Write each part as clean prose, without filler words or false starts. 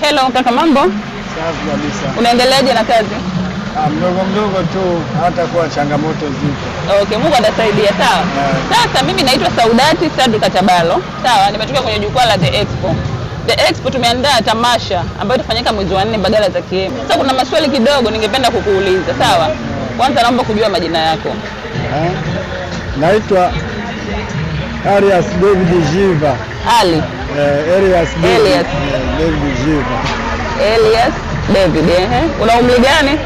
Hello kaka, mambo? Safi kabisa. Unaendeleaje na kazi? Mdogo tu, hata kwa changamoto zipo. Okay, Mungu atasaidia, sawa? Sasa mimi naitwa Saudati Sadru Katabalo. Sawa, nimetoka kwenye jukwaa la The Expo. The Expo tumeandaa tamasha ambayo itafanyika mwezi wa 4 Mbagala ZKM. Sasa kuna maswali kidogo ningependa kukuuliza, sawa? Kwanza naomba kujua majina yako. Naitwa Arias David Jiva. Ali. Arias David Jiva. Elias David, Una umri gani?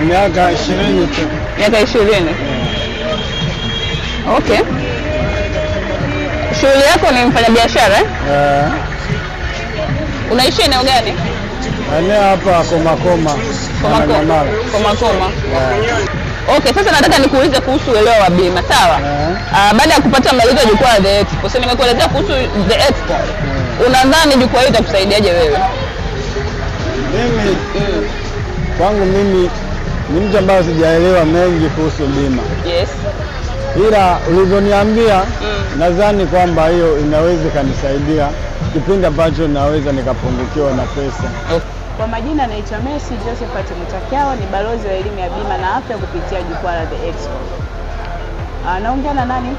Miaka 20 tu. Miaka 20. Okay. Shughuli yako ni mfanyabiashara Unaishi eneo gani? Eneo hapa Komakoma. Komakoma. Okay, sasa nataka nikuulize kuhusu uelewa wa bima, sawa? Baada ya kupata maelezo ya jukwaa la The Expo, sasa nimekuelezea kuhusu The Expo. Unadhani jukwaa hili litakusaidiaje wewe? Mimi kwangu mimi ni mtu ambaye sijaelewa mengi kuhusu bima. Yes. Ila ulivyoniambia nadhani kwamba hiyo inaweza kanisaidia kipindi ambacho naweza nikapungukiwa na pesa. Kwa majina naitwa Messi Josephat Mutakiao, ni balozi wa elimu ya bima na afya kupitia jukwaa la The Expo. Naongea na nani?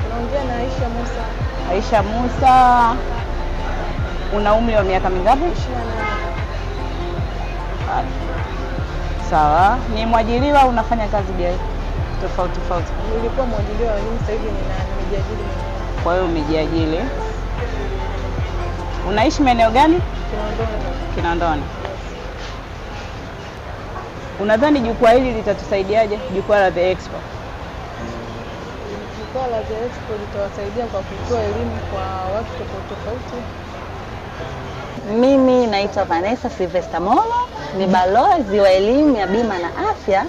Naongea na Aisha Musa. Aisha Musa. Una umri wa miaka mingapi? 28. Sawa. Ni mwajiriwa, unafanya kazi tofauti? Nilikuwa mwajiriwa lakini sasa hivi nimejiajiri mwenyewe. Kwa hiyo umejiajiri. Unaishi maeneo gani? Kinondoni. Unadhani jukwaa hili litatusaidiaje? Jukwaa la The Expo. Jukwaa la The Expo litawasaidia kwa kutoa elimu kwa watu tofauti. Mimi naitwa Vanessa Sylvester Molo, ni balozi wa elimu ya bima na afya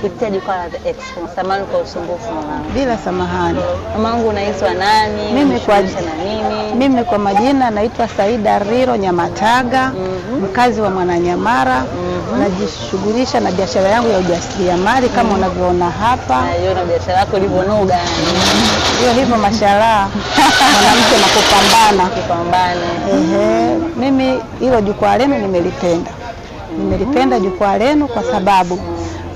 kupitia jukwaa la The Expo. Samahani kwa usumbufu mwanangu. Bila samahani. Mamangu unaitwa nani? Mimi kwa majina naitwa Saida Riro Nyamataga, mkazi wa Mwananyamara. Najishughulisha na biashara yangu ya ujasiriamali kama unavyoona hapa. Naona biashara yako ilivyonoga. Hiyo hivyo mashallah. Mwanamke na kupambana. Mimi hilo jukwaa lenu nimelipenda. Nimelipenda jukwaa lenu kwa sababu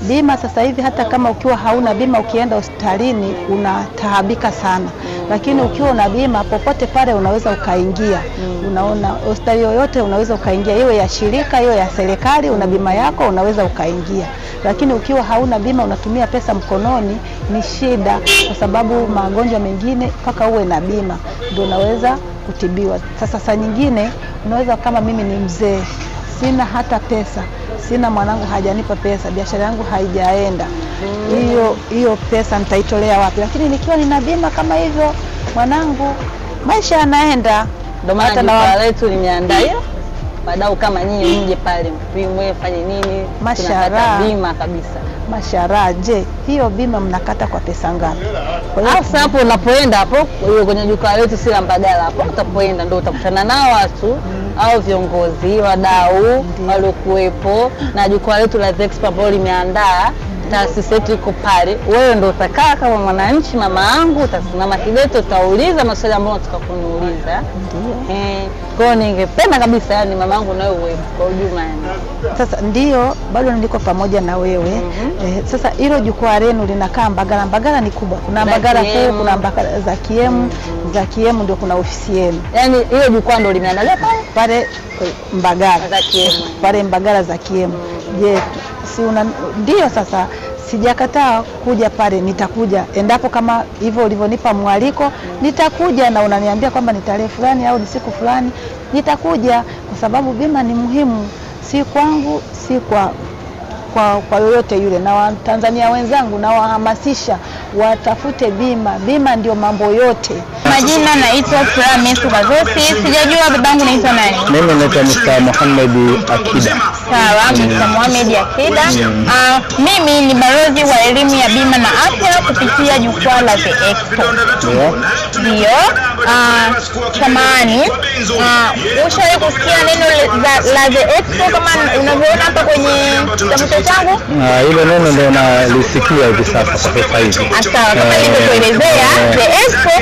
bima sasa hivi hata kama ukiwa hauna bima ukienda hospitalini unataabika sana. Lakini ukiwa una bima popote pale unaweza ukaingia. Unaona hospitali yoyote unaweza ukaingia, iwe ya shirika, iwe ya serikali, una bima yako unaweza ukaingia. Lakini ukiwa hauna bima unatumia pesa mkononi ni shida, kwa sababu magonjwa mengine mpaka uwe na bima ndio unaweza kutibiwa. Sasa saa nyingine unaweza, kama mimi ni mzee, sina hata pesa, sina mwanangu hajanipa pesa, biashara yangu haijaenda, hiyo pesa nitaitolea wapi? Lakini nikiwa nina bima kama hivyo, mwanangu maisha yanaenda. Ndio maana jukwaa letu limeandaa wadau kama nyinyi mje pale mpimwe, fanye nini, tunakata bima kabisa. Mashara, je, hiyo bima mnakata kwa pesa ngapi? Sasa hapo unapoenda hapo kwenye jukwaa letu si la Mbagala, hapo utapoenda ndio utakutana nao watu au viongozi, wadau waliokuwepo, na jukwaa letu la The Expo ambalo limeandaa taasisi yetu iko pale. Wewe ndio utakaa kama mwananchi, mama yangu, utasimama kidogo, utauliza maswali ambayo unataka kuniuliza. Kwa hiyo ningependa kabisa yani mama yangu nawe uwe kwa ujumla yani. Sasa ndio bado niko pamoja na wewe. Sasa hilo jukwaa lenu linakaa Mbagala. Mbagala ni kubwa. Kuna Mbagala kuu, kuna Mbagala ZKM ndio kuna ofisi yenu. Yaani hilo jukwaa ndio limeandaliwa pale Mbagala ZKM. Pale Mbagala ZKM. Je, ndio sasa sijakataa kuja pale, nitakuja endapo kama hivyo ulivyonipa mwaliko, nitakuja na unaniambia kwamba ni tarehe fulani au ni siku fulani, nitakuja kwa sababu bima ni muhimu, si kwangu, si kwa yoyote yule. Na Watanzania wenzangu na wahamasisha watafute bima. Bima ndio mambo yote. Majina naitwa Flamesu Bazosi. Sijajua babangu naitwa nani? Mimi naitwa Mr. Mohamed Akida. Sawa, Mr. Mohamed Akida. Mimi ni balozi wa elimu ya bima na afya kupitia jukwaa la The Expo. Ndio. Samahani. Ushawahi kusikia neno la The Expo kama unavyoona hapa kwenye kitabu changu? Hilo neno ndio nalisikia hivi sasa kwa sasa hivi. sawa. Kama nilivyokuelezea, The Expo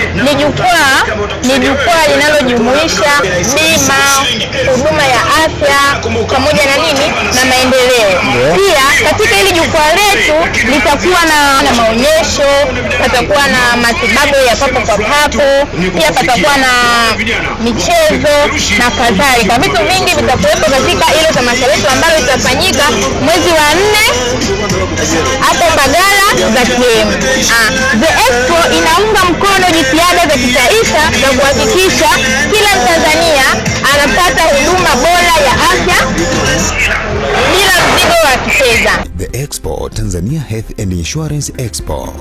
ni jukwaa linalojumuisha bima, huduma ya afya pamoja na na maendeleo. Pia katika hili jukwaa letu litakuwa na maonyesho, patakuwa na matibabu ya papo kwa papo, pia patakuwa na michezo na kadhalika. Vitu vingi vitakuwepo katika ile tamasha letu ambalo litafanyika mwezi wa 4 hapo Mbagala ZKM. The Expo inaunga mkono jitihada za kitaifa za kuhakikisha kila Mtanzania anapata huduma bora ya afya bila mzigo wa kifedha. The Expo, Tanzania Health and Insurance Expo.